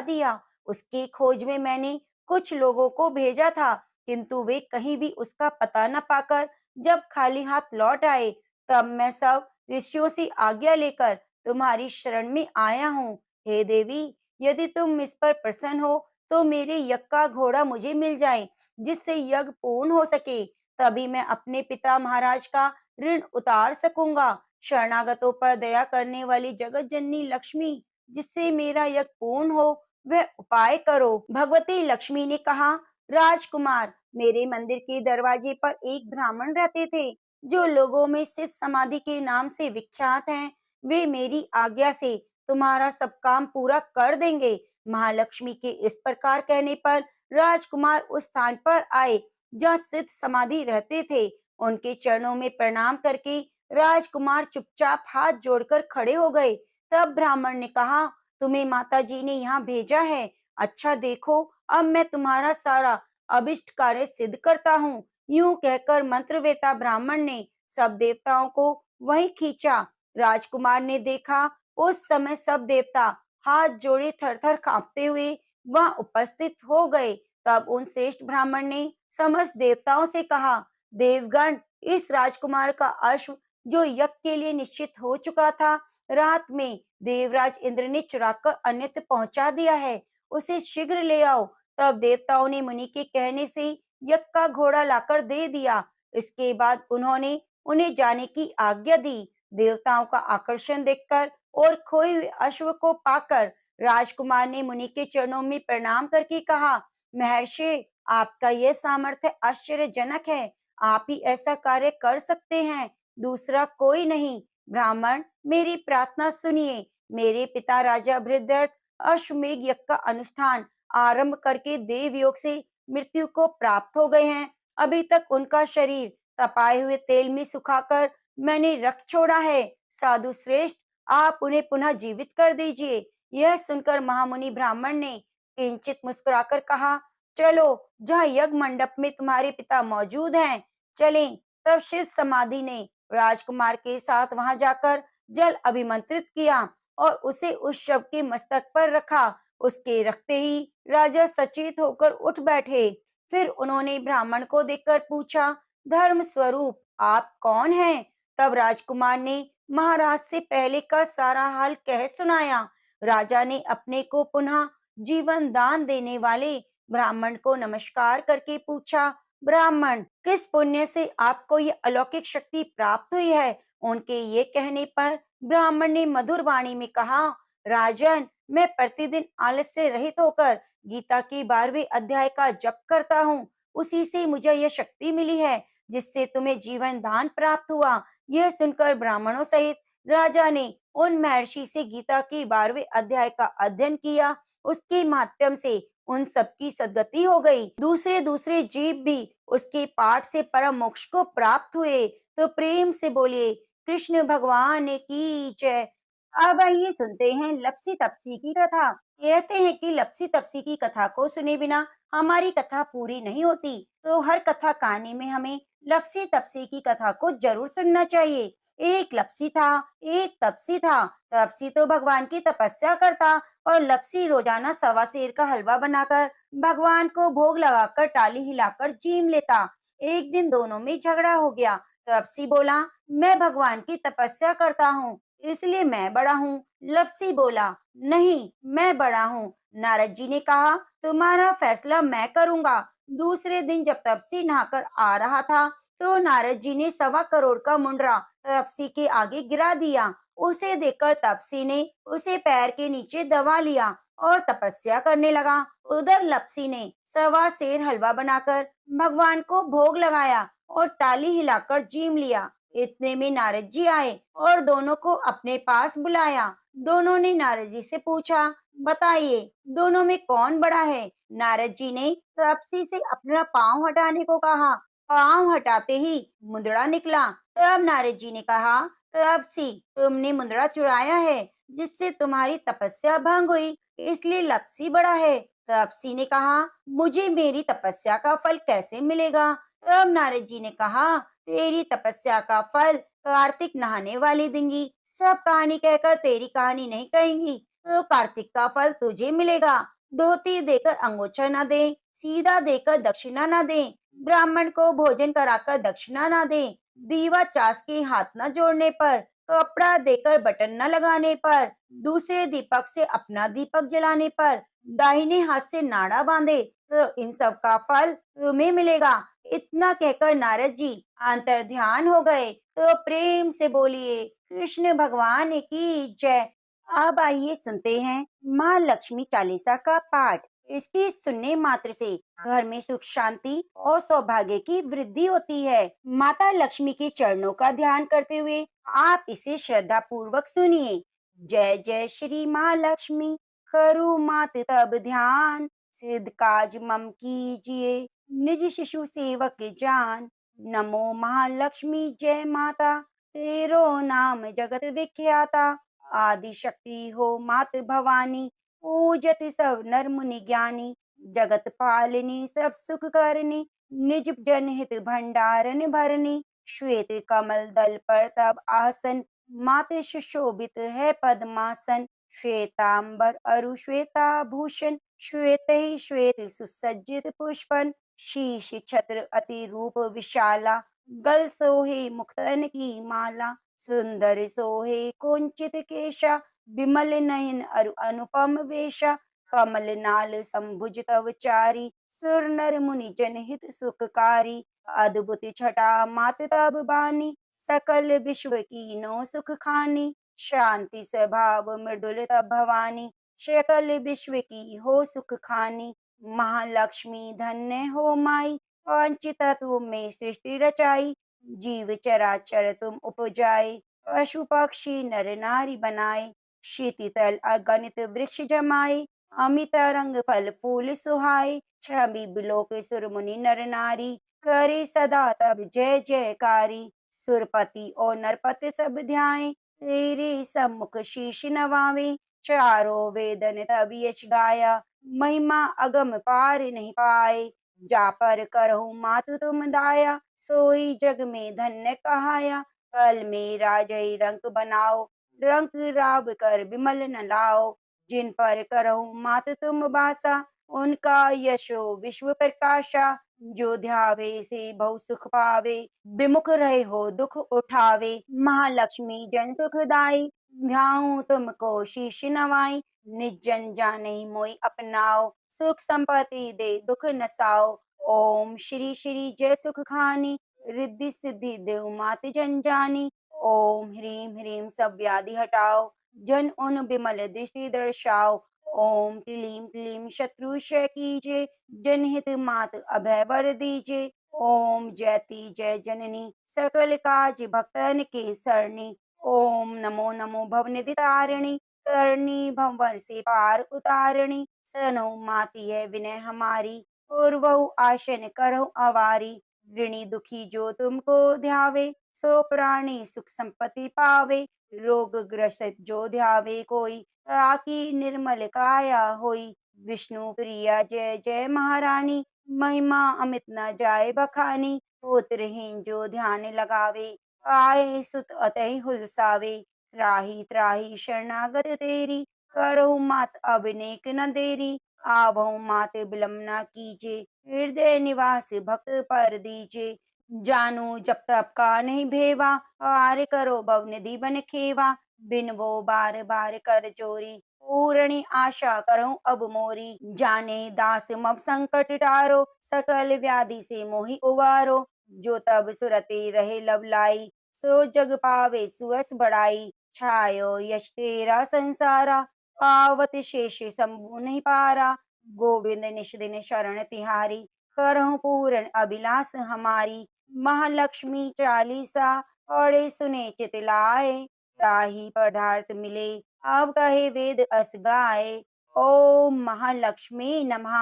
S1: दिया। उसकी खोज में मैंने कुछ लोगों को भेजा था, किंतु वे कहीं भी उसका पता न पाकर जब खाली हाथ लौट आए, तब मैं सब ऋषियों से आज्ञा लेकर तुम्हारी शरण में आया हूँ। हे देवी, यदि तुम इस पर प्रसन्न हो, तो मेरे यज्ञ का घोड़ा मुझे मिल जाए, जिससे यज्ञ पूर्ण हो सके। तभी मैं अपने पिता महाराज का ऋण उतार सकूंगा। शरणागतों पर दया करने वाली जगत जननी लक्ष्मी, जिससे मेरा यज्ञ पूर्ण हो, वह उपाय करो। भगवती लक्ष्मी ने कहा, राजकुमार, मेरे मंदिर के दरवाजे पर एक ब्राह्मण रहते थे, जो लोगों में सिद्ध समाधि के नाम से विख्यात हैं। वे मेरी आज्ञा से तुम्हारा सब काम पूरा कर देंगे। महालक्ष्मी के इस प्रकार कहने पर राजकुमार उस स्थान पर आए जहाँ सिद्ध समाधि रहते थे। उनके चरणों में प्रणाम करके राजकुमार चुपचाप हाथ जोड़कर खड़े हो गए। तब ब्राह्मण ने कहा, तुम्हें माता जी ने यहाँ भेजा है। अच्छा देखो, अब मैं तुम्हारा सारा अभिष्ट कार्य सिद्ध करता हूँ। यूं कहकर मंत्रवेता ब्राह्मण ने सब देवताओं को वहीं खींचा। राजकुमार ने देखा, उस समय सब देवता हाथ जोड़े थर-थर कांपते हुए वहां उपस्थित हो गए। तब उन श्रेष्ठ ब्राह्मण ने समस्त देवताओं से कहा, देवगण, इस राजकुमार का अश्व, जो यज्ञ के लिए निश्चित हो चुका था, रात में देवराज इंद्र ने चुराकर अन्यत्र पहुंचा दिया है। उसे शीघ्र ले आओ। तब देवताओं ने मुनि के कहने से यज्ञ का घोड़ा लाकर दे दिया। इसके बाद उन्होंने उन्हें जाने की आज्ञा दी। देवताओं का आकर्षण देखकर और खोए हुए अश्व को पाकर राजकुमार ने मुनि के चरणों में प्रणाम करके कहा, महर्षि, आपका यह सामर्थ्य आश्चर्यजनक है। आप ही ऐसा कार्य कर सकते हैं, दूसरा कोई नहीं। ब्राह्मण, मेरी प्रार्थना सुनिए। मेरे पिता राजा बृहद्रथ अश्वमेध यज्ञ का अनुष्ठान आरंभ करके देव योग से मृत्यु को प्राप्त हो गए हैं। अभी तक उनका शरीर तपाए हुए तेल में सुखाकर मैंने रख छोड़ा है। साधु श्रेष्ठ, आप उन्हें पुनः जीवित कर दीजिए। यह सुनकर महामुनि ब्राह्मण ने किंचित मुस्कुराकर कहा, चलो, जहाँ यज्ञ मंडप में तुम्हारे पिता मौजूद हैं, चलें। तब शिव समाधि ने राजकुमार के साथ वहां जाकर जल अभिमंत्रित किया और उसे उस शव के मस्तक पर रखा। उसके रखते ही राजा सचेत होकर उठ बैठे। फिर उन्होंने ब्राह्मण को देखकर पूछा, धर्म स्वरूप, आप कौन हैं? तब राजकुमार ने महाराज से पहले का सारा हाल कह सुनाया। राजा ने अपने को पुनः जीवन दान देने वाले ब्राह्मण को नमस्कार करके पूछा, ब्राह्मण, किस पुण्य से आपको ये अलौकिक शक्ति प्राप्त हुई है? उनके ये कहने पर ब्राह्मण ने मधुर वाणी में कहा, राजन, मैं प्रतिदिन आलस से रहित होकर गीता के 12वें अध्याय का जप करता हूँ। उसी से मुझे यह शक्ति मिली है, जिससे तुम्हें जीवन दान प्राप्त हुआ। यह सुनकर ब्राह्मणों सहित राजा ने उन महर्षि से गीता के 12वें अध्याय का अध्ययन किया। उसके माध्यम से उन सबकी सद्गति हो गई। दूसरे दूसरे जीव भी उसके पाठ से परम मोक्ष को प्राप्त हुए। तो प्रेम से बोलिए, कृष्ण भगवान की जय। अब आइए सुनते हैं लप्सी तप्सी की कथा। कहते हैं कि लप्सी तप्सी की कथा को सुने बिना हमारी कथा पूरी नहीं होती, तो हर कथा कहानी में हमें लप्सी तप्सी की कथा को जरूर सुनना चाहिए। एक लप्सी था, एक तपसी था। तपसी तो भगवान की तपस्या करता और लप्सी रोजाना सवा सेर का हलवा बनाकर भगवान को भोग लगाकर टाली हिलाकर जीम लेता। एक दिन दोनों में झगड़ा हो गया। तपसी बोला, मैं भगवान की तपस्या करता हूँ, इसलिए मैं बड़ा हूँ। लप्सी बोला, नहीं, मैं बड़ा हूँ। नारद जी ने कहा, तुम्हारा फैसला मैं करूंगा। दूसरे दिन जब तपसी नहाकर आ रहा था, तो नारद जी ने 1.25 करोड़ का मुंडरा तपसी के आगे गिरा दिया। उसे देखकर तपसी ने उसे पैर के नीचे दबा लिया और तपस्या करने लगा। उधर लप्सी ने 1.25 सेर हलवा बनाकर भगवान को भोग लगाया और टाली हिलाकर जीम लिया। इतने में नारद जी आए और दोनों को अपने पास बुलाया। दोनों ने नारद जी से पूछा, बताइए दोनों में कौन बड़ा है? नारद जी ने तपसी से अपना पाँव हटाने को कहा। पाँव हटाते ही मुंदड़ा निकला। तब नारद जी ने कहा, तपसी तुमने मुंदड़ा चुराया है, जिससे तुम्हारी तपस्या भंग हुई, इसलिए लपसी बड़ा है। तपसी ने कहा, मुझे मेरी तपस्या का फल कैसे मिलेगा? तब नारद जी ने कहा, तेरी तपस्या का फल कार्तिक नहाने वाली देंगी। सब कहानी कहकर तेरी कहानी नहीं कहेंगी, तो कार्तिक का फल तुझे मिलेगा। धोती देकर अंगोछा न दे, सीधा देकर दक्षिणा न दे, ब्राह्मण को भोजन कराकर दक्षिणा न दे, दीवा चास के हाथ न जोड़ने पर, कपड़ा देकर बटन न लगाने पर, दूसरे दीपक से अपना दीपक जलाने पर, दाहिने हाथ से नाड़ा बांधे, तो इन सब का फल तुम्हें मिलेगा। इतना कहकर नारद जी अंतर ध्यान हो गए। तो प्रेम से बोलिए, कृष्ण भगवान की जय। अब आइए सुनते हैं माँ लक्ष्मी चालीसा का पाठ। इसकी सुनने मात्र से घर में सुख शांति और सौभाग्य की वृद्धि होती है। माता लक्ष्मी के चरणों का ध्यान करते हुए आप इसे श्रद्धा पूर्वक सुनिए। जय जय श्री माँ लक्ष्मी, करो मात तब ध्यान, सिद्ध काज मम कीजिए, निज शिशु सेवक जान। नमो महालक्ष्मी जय माता, तेरो नाम जगत विख्याता, आदि शक्ति हो मात भवानी, पूजत सब नर मुनि ज्ञानी, जगत पालिनी सब सुख करनी, निज जनहित भंडारन भरनी, श्वेत कमल दल पर तब आसन, माते सुशोभित है पद्मासन, श्वेतांबर अरु श्वेताभूषण, श्वेत ही श्वेत सुसज्जित पुष्पन, शीश छत्र अति रूप विशाला, गल सोहे मुक्तन की माला, सुंदर सोहे कुंचित केशा, विमल नयन अरु अनुपम वेशा, कमल नाल संभुज तव चारी, सुर नर मुनि जनहित सुखकारी, अद्भुत छटा मात तब बानी, सकल विश्व की नो सुख खानी, शांति स्वभाव मृदुल तब भवानी, सकल विश्व की हो सुख खानी, महालक्ष्मी धन्य हो माई, वांछित तुम में सृष्टि रचाई, जीव चराचर तुम उपजाए, पशु पक्षी नर नारी बनाए, शीतल अगणित वृक्ष जमाए, अमित रंग फल फूल सुहाए, छवि बिलोक सुर मुनि नर नारी, करे सदा तब जय जयकारी, सुरपति और नरपति सब ध्याए, तेरे सम्मुख शीश नवावे, चारों वेदन तब यश गाया, महिमा अगम पार नहीं पाए, जा पर करहु मातु तुम दाया, सोई जग में धन्य कहाया, कल मेरा जय रंग बनाओ, रंग राव कर विमल न लाओ, जिन पर करहु मात तुम बासा, उनका यशो विश्व प्रकाशा, जो ध्यावे से बहु सुख पावे, विमुख रहे हो दुख उठावे, महालक्ष्मी जन सुखदाई, ध्याऊं तुमको शीश नवाई, निज जाने मोई अपनाओ, सुख संपत्ति दे दुख नसाओ, ओम श्री श्री जय सुख खानी, रिद्धि सिद्धि देव मात जन जानी, ओम ह्रीम ह्रीम सब व्याधि हटाओ, जन उन विमल दृष्टि दर्शाओ, ओम क्लीम क्लीम शत्रु क्षय कीजिए, जनहित मात अभय वर दीजिए, ओम जयति जय जननी, सकल काज भक्तन के सरणी, ओम नमो नमो भवनिधि तारिणी, तरणी भंवर से पार उतारणी, सनो माती है विनय हमारी, पूर्वहु आशन करहु अवारी, ऋणी दुखी जो तुमको ध्यावे, सो प्राणी सुख संपत्ति पावे, रोग ग्रसित जो ध्यावे कोई, ताकि निर्मल काया होई, विष्णु प्रिया जय जय महारानी, महिमा अमित न जाए बखानी, पुत्रहीन जो ध्यान लगावे, आए सुत अतहि हुलसावे, त्राहि त्राहि शरणागत तेरी, करहु मात अब नेक न देरी, आवहु मात विलंब न कीजे, हृदय निवास भक्त पर दीजे, जानू जब तब का नहीं भेवा, पार करो भवनिधि बन खेवा, बिन वो बार बार कर चोरी, पूरणी आशा करो अब मोरी, जाने दास मब संकट टारो, सकल व्याधि से मोहि उबारो, जो तब सुरते रहे लब लाई, सो जग पावे सुअस बढ़ाई, छायो यश तेरा संसारा, पावत शेष शंभु नहीं पारा, गोविंद निष दिन शरण तिहारी, करहु पूर्ण अभिलाष हमारी, महालक्ष्मी चालीसा, पढ़े सुने चित लाए, ताहि पदार्थ मिले, अब कहे वेद अस गाय, ओम महालक्ष्मी नमः।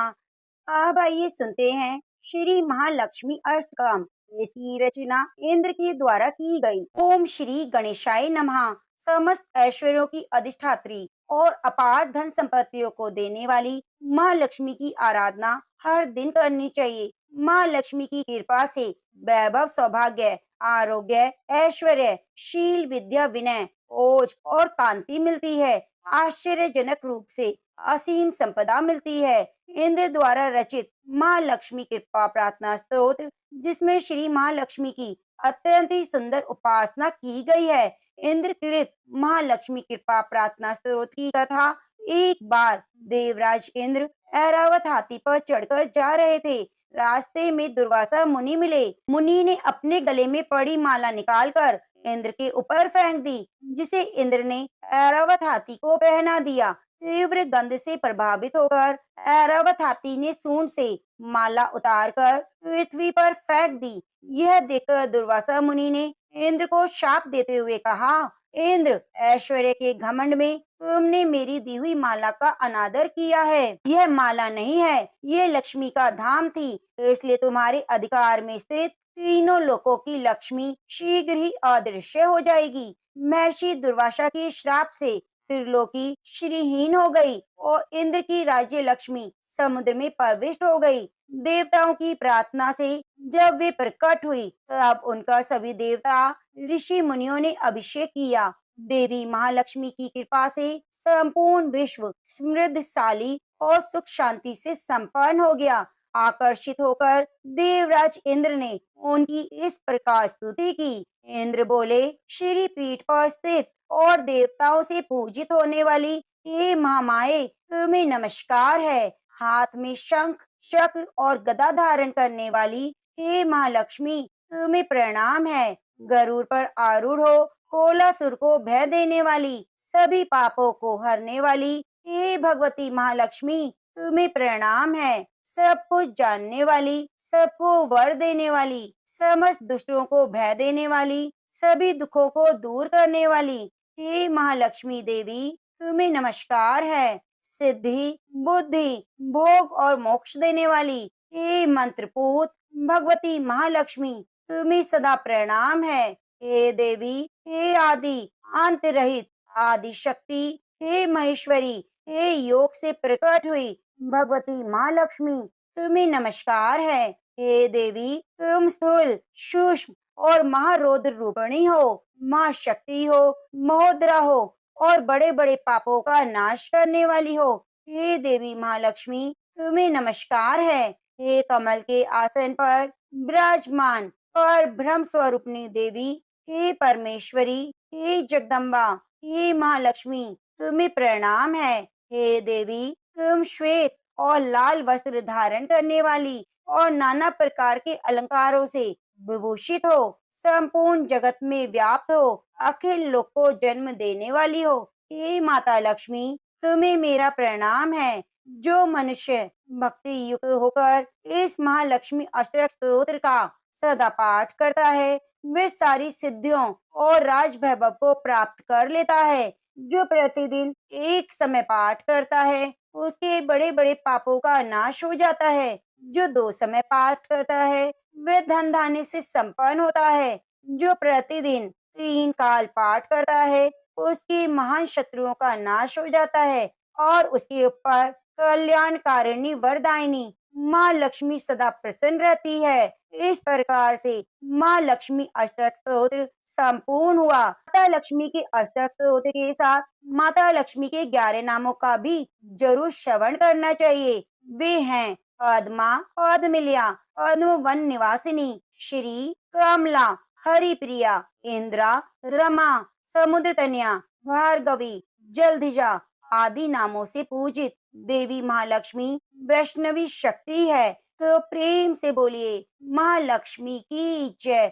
S1: अब आइए सुनते हैं श्री महालक्ष्मी अष्टकम। इसकी रचना इंद्र के द्वारा की गई। ओम श्री गणेशाय नमः। समस्त ऐश्वर्यों की अधिष्ठात्री और अपार धन संपत्तियों को देने वाली माँ लक्ष्मी की आराधना हर दिन करनी चाहिए। माँ लक्ष्मी की कृपा से वैभव, सौभाग्य, आरोग्य, ऐश्वर्य, शील, विद्या, विनय, ओज और कांति मिलती है। आश्चर्यजनक रूप से असीम संपदा मिलती है। इंद्र द्वारा रचित माँ लक्ष्मी कृपा प्रार्थना स्तोत्र, जिसमें श्री महालक्ष्मी की अत्यंत ही सुंदर उपासना की गई है। इंद्रकृत महालक्ष्मी कृपा प्रार्थना स्तोत्र की कथा। एक बार देवराज इंद्र ऐरावत हाथी पर चढ़कर जा रहे थे। रास्ते में दुर्वासा मुनि मिले। मुनि ने अपने गले में पड़ी माला निकालकर इंद्र के ऊपर फेंक दी, जिसे इंद्र ने ऐरावत हाथी को पहना दिया। तीव्र गंध से प्रभावित होकर ऐरावत हाथी ने सूंड से माला उतारकर पृथ्वी पर फेंक दी। यह देखकर दुर्वासा मुनि ने इंद्र को शाप देते हुए कहा, इंद्र, ऐश्वर्य के घमंड में तुमने मेरी दी हुई माला का अनादर किया है। यह माला नहीं है, ये लक्ष्मी का धाम थी, इसलिए तुम्हारे अधिकार में स्थित तीनों लोकों की लक्ष्मी शीघ्र ही अदृश्य हो जाएगी। महर्षि दुर्वासा के श्राप से त्रिलोकी श्रीहीन हो गई और इंद्र की राज्य लक्ष्मी समुद्र में प्रविष्ट हो गई। देवताओं की प्रार्थना से जब वे प्रकट हुई, तब उनका सभी देवता, ऋषि मुनियों ने अभिषेक किया। देवी महालक्ष्मी की कृपा से संपूर्ण विश्व समृद्धशाली और सुख शांति से संपन्न हो गया। आकर्षित होकर देवराज इंद्र ने उनकी इस प्रकार स्तुति की। इंद्र बोले, श्री पीठ पर स्थित और देवताओं से पूजित होने वाली हे महामाये, तुम्हें नमस्कार है। हाथ में शंख, चक्र और गदा धारण करने वाली हे महालक्ष्मी, तुम्हें प्रणाम है। गरुड़ पर आरूढ़ हो कोलासुर को भय देने वाली, सभी पापों को हरने वाली हे भगवती महालक्ष्मी, तुम्हें प्रणाम है। सब कुछ जानने वाली, सबको वर देने वाली, समस्त दुष्टों को भय देने वाली, सभी दुखों को दूर करने वाली हे महालक्ष्मी देवी, तुम्हें नमस्कार है। सिद्धि, बुद्धि, भोग और मोक्ष देने वाली हे मंत्रपूत भगवती महालक्ष्मी, तुम्हें सदा प्रणाम है। हे देवी, हे आदि अंत रहित आदि शक्ति, हे महेश्वरी, हे योग से प्रकट हुई भगवती महालक्ष्मी, तुम्हें नमस्कार है। हे देवी, तुम स्थूल, सूक्ष्म और महारौद्र रूपिणी हो, महाशक्ति हो, महोदरा हो और बड़े बड़े पापों का नाश करने वाली हो। हे देवी महालक्ष्मी, तुम्हें नमस्कार है। हे कमल के आसन पर विराजमान पर ब्रह्म स्वरूपनी देवी, हे परमेश्वरी, हे जगदम्बा, हे महालक्ष्मी, तुम्हें प्रणाम है। हे देवी, तुम श्वेत और लाल वस्त्र धारण करने वाली और नाना प्रकार के अलंकारों से विभूषित हो, संपूर्ण जगत में व्याप्त हो, अखिल लोक को जन्म देने वाली हो। हे माता लक्ष्मी, तुम्हें मेरा प्रणाम है। जो मनुष्य भक्ति युक्त होकर इस महालक्ष्मी अष्टक स्तोत्र का सदा पाठ करता है, वे सारी सिद्धियों और राज वैभव को प्राप्त कर लेता है। जो प्रतिदिन एक समय पाठ करता है, उसके बड़े बड़े पापों का नाश हो जाता है। जो 2 समय पाठ करता है, वह धन धान्य से संपन्न होता है। जो प्रतिदिन 3 काल पाठ करता है, उसके महान शत्रुओं का नाश हो जाता है और उसके ऊपर कल्याणकारिणी वरदायिनी माँ लक्ष्मी सदा प्रसन्न रहती है। इस प्रकार से माँ लक्ष्मी अष्टक स्तोत्र संपूर्ण हुआ। माता लक्ष्मी के अष्टक स्तोत्र के साथ माता लक्ष्मी के 11 नामों का भी जरूर श्रवण करना चाहिए। वे हैं पद्मा, पद्मिलिया, पद्म वन निवासिनी, श्री, कमला, हरिप्रिया, इंद्रा, रमा, समुद्र तनया, भार्गवी, जलधिजा आदि नामों से पूजित देवी महालक्ष्मी वैष्णवी शक्ति है। तो प्रेम से बोलिए महालक्ष्मी की जय।